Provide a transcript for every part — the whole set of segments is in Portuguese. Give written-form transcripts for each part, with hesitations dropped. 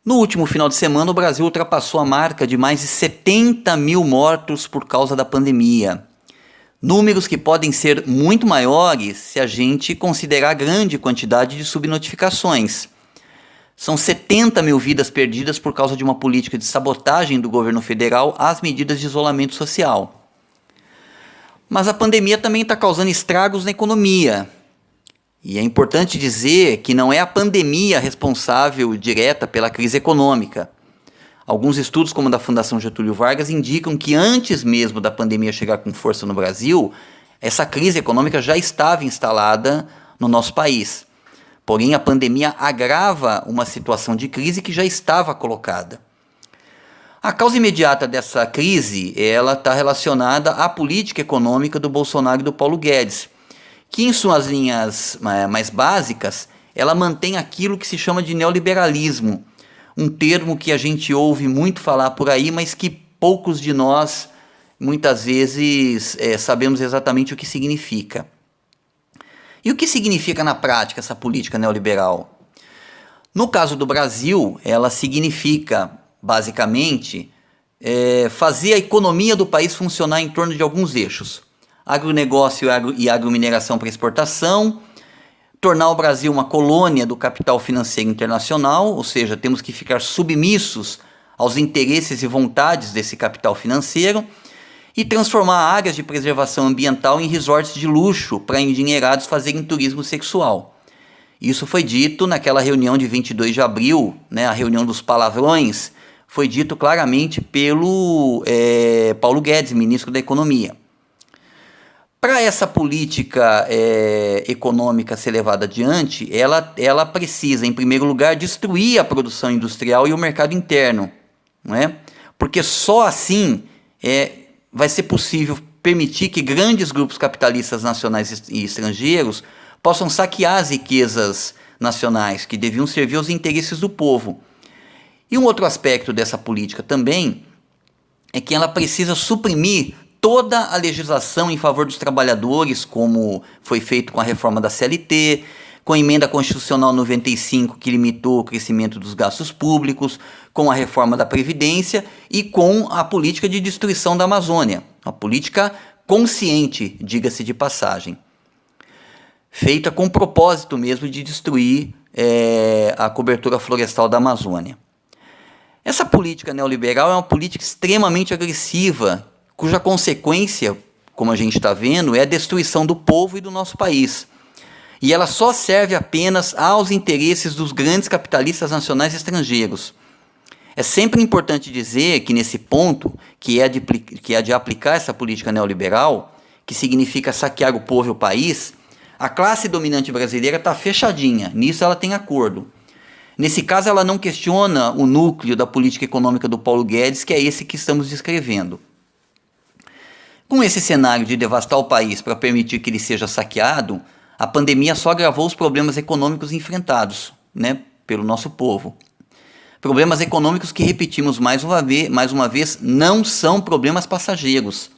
No último final de semana, o Brasil ultrapassou a marca de mais de 70 mil mortos por causa da pandemia. Números que podem ser muito maiores se a gente considerar a grande quantidade de subnotificações. São 70 mil vidas perdidas por causa de uma política de sabotagem do governo federal às medidas de isolamento social. Mas a pandemia também está causando estragos na economia. E é importante dizer que não é a pandemia responsável direta pela crise econômica. Alguns estudos, como o da Fundação Getúlio Vargas, indicam que antes mesmo da pandemia chegar com força no Brasil, essa crise econômica já estava instalada no nosso país. Porém, a pandemia agrava uma situação de crise que já estava colocada. A causa imediata dessa crise, ela está relacionada à política econômica do Bolsonaro e do Paulo Guedes, que em suas linhas mais básicas, ela mantém aquilo que se chama de neoliberalismo, um termo que a gente ouve muito falar por aí, mas que poucos de nós, muitas vezes, sabemos exatamente o que significa. E o que significa na prática essa política neoliberal? No caso do Brasil, ela significa, basicamente, fazer a economia do país funcionar em torno de alguns eixos. Agronegócio e agromineração para exportação, tornar o Brasil uma colônia do capital financeiro internacional, ou seja, temos que ficar submissos aos interesses e vontades desse capital financeiro, e transformar áreas de preservação ambiental em resorts de luxo para endinheirados fazerem turismo sexual. Isso foi dito naquela reunião de 22 de abril, a reunião dos palavrões, foi dito claramente pelo Paulo Guedes, ministro da Economia. Para essa política econômica ser levada adiante, ela precisa, em primeiro lugar, destruir a produção industrial e o mercado interno, não é? Porque só assim vai ser possível permitir que grandes grupos capitalistas nacionais e estrangeiros possam saquear as riquezas nacionais, que deviam servir aos interesses do povo. E um outro aspecto dessa política também é que ela precisa suprimir toda a legislação em favor dos trabalhadores, como foi feito com a reforma da CLT, com a emenda constitucional 95, que limitou o crescimento dos gastos públicos, com a reforma da Previdência e com a política de destruição da Amazônia. Uma política consciente, diga-se de passagem, feita com o propósito mesmo de destruir a cobertura florestal da Amazônia. Essa política neoliberal é uma política extremamente agressiva, cuja consequência, como a gente está vendo, é a destruição do povo e do nosso país. E ela só serve apenas aos interesses dos grandes capitalistas nacionais e estrangeiros. É sempre importante dizer que nesse ponto, que é de aplicar essa política neoliberal, que significa saquear o povo e o país, a classe dominante brasileira está fechadinha, nisso ela tem acordo. Nesse caso, ela não questiona o núcleo da política econômica do Paulo Guedes, que é esse que estamos descrevendo. Com esse cenário de devastar o país para permitir que ele seja saqueado, a pandemia só agravou os problemas econômicos enfrentados, pelo nosso povo. Problemas econômicos que, repetimos mais uma vez, não são problemas passageiros.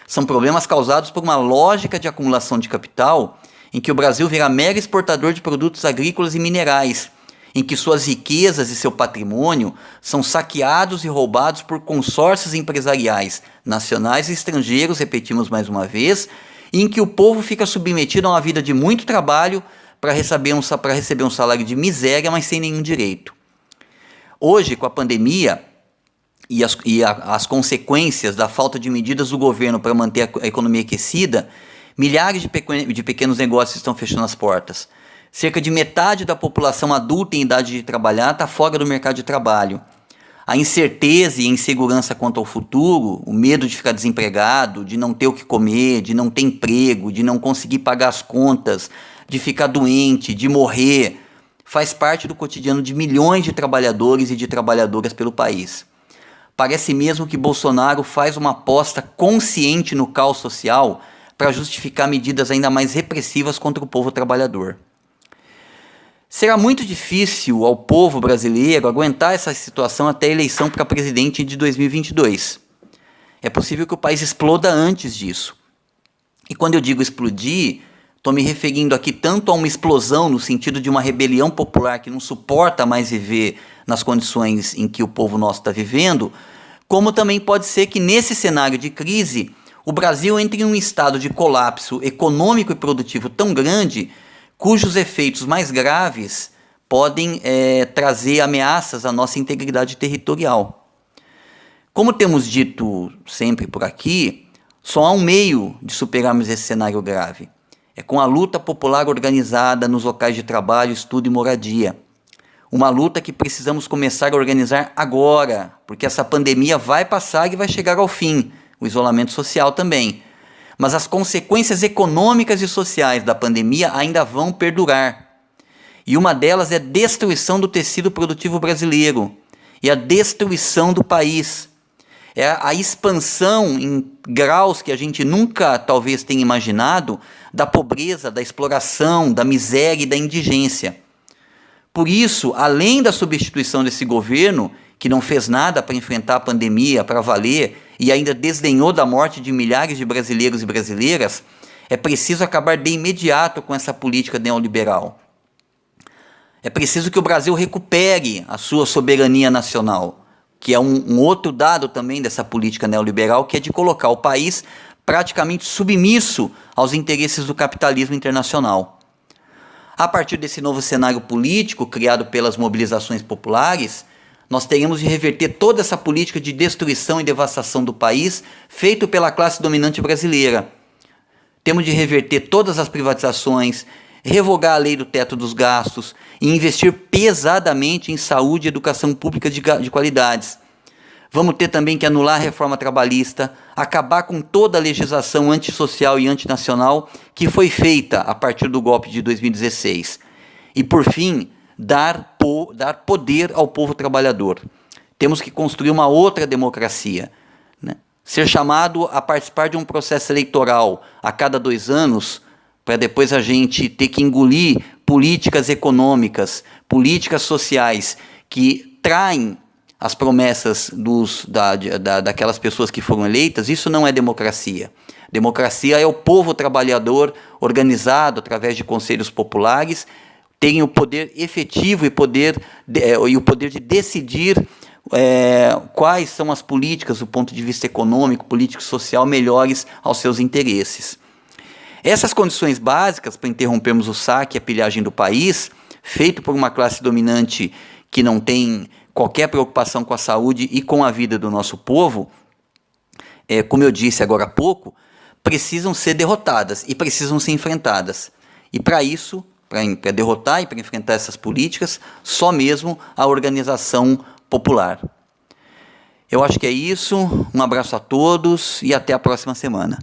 São problemas causados por uma lógica de acumulação de capital em que o Brasil vira mero exportador de produtos agrícolas e minerais, em que suas riquezas e seu patrimônio são saqueados e roubados por consórcios empresariais nacionais e estrangeiros, repetimos mais uma vez, e em que o povo fica submetido a uma vida de muito trabalho para receber um salário de miséria, mas sem nenhum direito. Hoje, com a pandemia e as consequências da falta de medidas do governo para manter a economia aquecida, milhares de pequenos negócios estão fechando as portas. Cerca de metade da população adulta em idade de trabalhar está fora do mercado de trabalho. A incerteza e a insegurança quanto ao futuro, o medo de ficar desempregado, de não ter o que comer, de não ter emprego, de não conseguir pagar as contas, de ficar doente, de morrer, faz parte do cotidiano de milhões de trabalhadores e de trabalhadoras pelo país. Parece mesmo que Bolsonaro faz uma aposta consciente no caos social para justificar medidas ainda mais repressivas contra o povo trabalhador. Será muito difícil ao povo brasileiro aguentar essa situação até a eleição para presidente de 2022. É possível que o país exploda antes disso. E quando eu digo explodir, estou me referindo aqui tanto a uma explosão no sentido de uma rebelião popular que não suporta mais viver nas condições em que o povo nosso está vivendo, como também pode ser que nesse cenário de crise o Brasil entre em um estado de colapso econômico e produtivo tão grande, cujos efeitos mais graves podem trazer ameaças à nossa integridade territorial. Como temos dito sempre por aqui, só há um meio de superarmos esse cenário grave. É com a luta popular organizada nos locais de trabalho, estudo e moradia. Uma luta que precisamos começar a organizar agora, porque essa pandemia vai passar e vai chegar ao fim, o isolamento social também. Mas as consequências econômicas e sociais da pandemia ainda vão perdurar. E uma delas é a destruição do tecido produtivo brasileiro e a destruição do país. É a expansão em graus que a gente nunca talvez tenha imaginado da pobreza, da exploração, da miséria e da indigência. Por isso, além da substituição desse governo, que não fez nada para enfrentar a pandemia, para valer, e ainda desdenhou da morte de milhares de brasileiros e brasileiras, é preciso acabar de imediato com essa política neoliberal. É preciso que o Brasil recupere a sua soberania nacional, que é um outro dado também dessa política neoliberal, que é de colocar o país praticamente submisso aos interesses do capitalismo internacional. A partir desse novo cenário político criado pelas mobilizações populares, nós teremos de reverter toda essa política de destruição e devastação do país feito pela classe dominante brasileira. Temos de reverter todas as privatizações, revogar a lei do teto dos gastos e investir pesadamente em saúde e educação pública de qualidades. Vamos ter também que anular a reforma trabalhista, acabar com toda a legislação antissocial e antinacional que foi feita a partir do golpe de 2016. E, por fim, dar poder ao povo trabalhador. Temos que construir uma outra democracia, né? Ser chamado a participar de um processo eleitoral a cada 2 anos, para depois a gente ter que engolir políticas econômicas, políticas sociais que traem as promessas daquelas pessoas que foram eleitas, isso não é democracia. Democracia é o povo trabalhador organizado através de conselhos populares, tem o poder efetivo e o poder de decidir quais são as políticas do ponto de vista econômico, político e social melhores aos seus interesses. Essas condições básicas para interrompermos o saque e a pilhagem do país, feito por uma classe dominante que não tem qualquer preocupação com a saúde e com a vida do nosso povo, como eu disse agora há pouco, precisam ser derrotadas e precisam ser enfrentadas. E para isso, para derrotar e para enfrentar essas políticas, só mesmo a organização popular. Eu acho que é isso. Um abraço a todos e até a próxima semana.